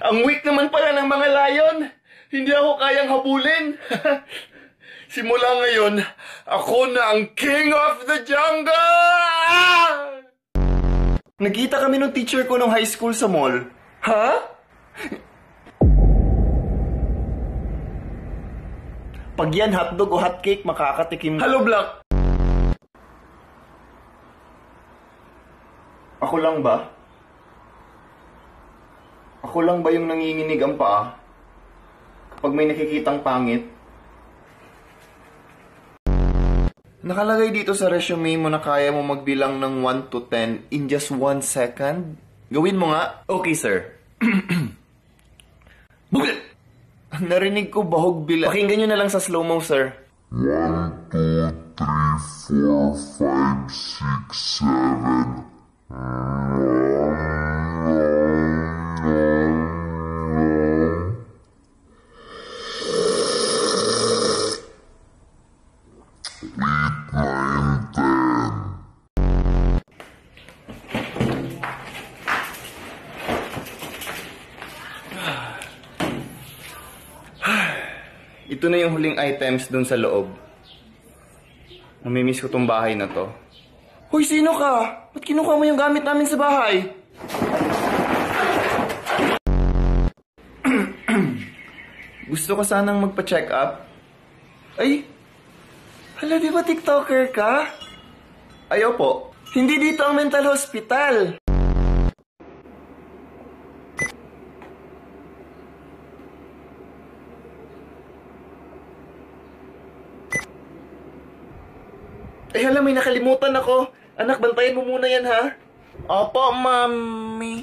Ang weak naman pala ng mga lion. Hindi ako kayang habulin. Simula ngayon, ako na ang king of the jungle! Nagkita kami ng teacher ko nung high school sa mall. Ha? Pag yan hotdog o hotcake, makakatikim. Hello, Black! Ako lang ba? Ako lang ba yung nanginginig ang paa? Kapag may nakikitang pangit? Nakalagay dito sa resume mo na kaya mo magbilang ng 1 to 10 in just 1 second. Gawin mo nga. Okay, sir. Narinig ko bahog bilang. Pakinggan nyo na lang sa slow-mo, sir. 1, 2, 3, 4, 5, 6, 7. Ito na yung huling items dun sa loob. Namimiss ko tong bahay na to. Hoy, sino ka? Ba't kinuha mo yung gamit namin sa bahay? Gusto ko sanang magpa-check up. Ay, hala, di ba TikToker ka? Ayaw po. Hindi dito ang mental hospital. Eh, hala, may nakalimutan ako. Anak, bantayan mo muna yan, ha? Opo, mami.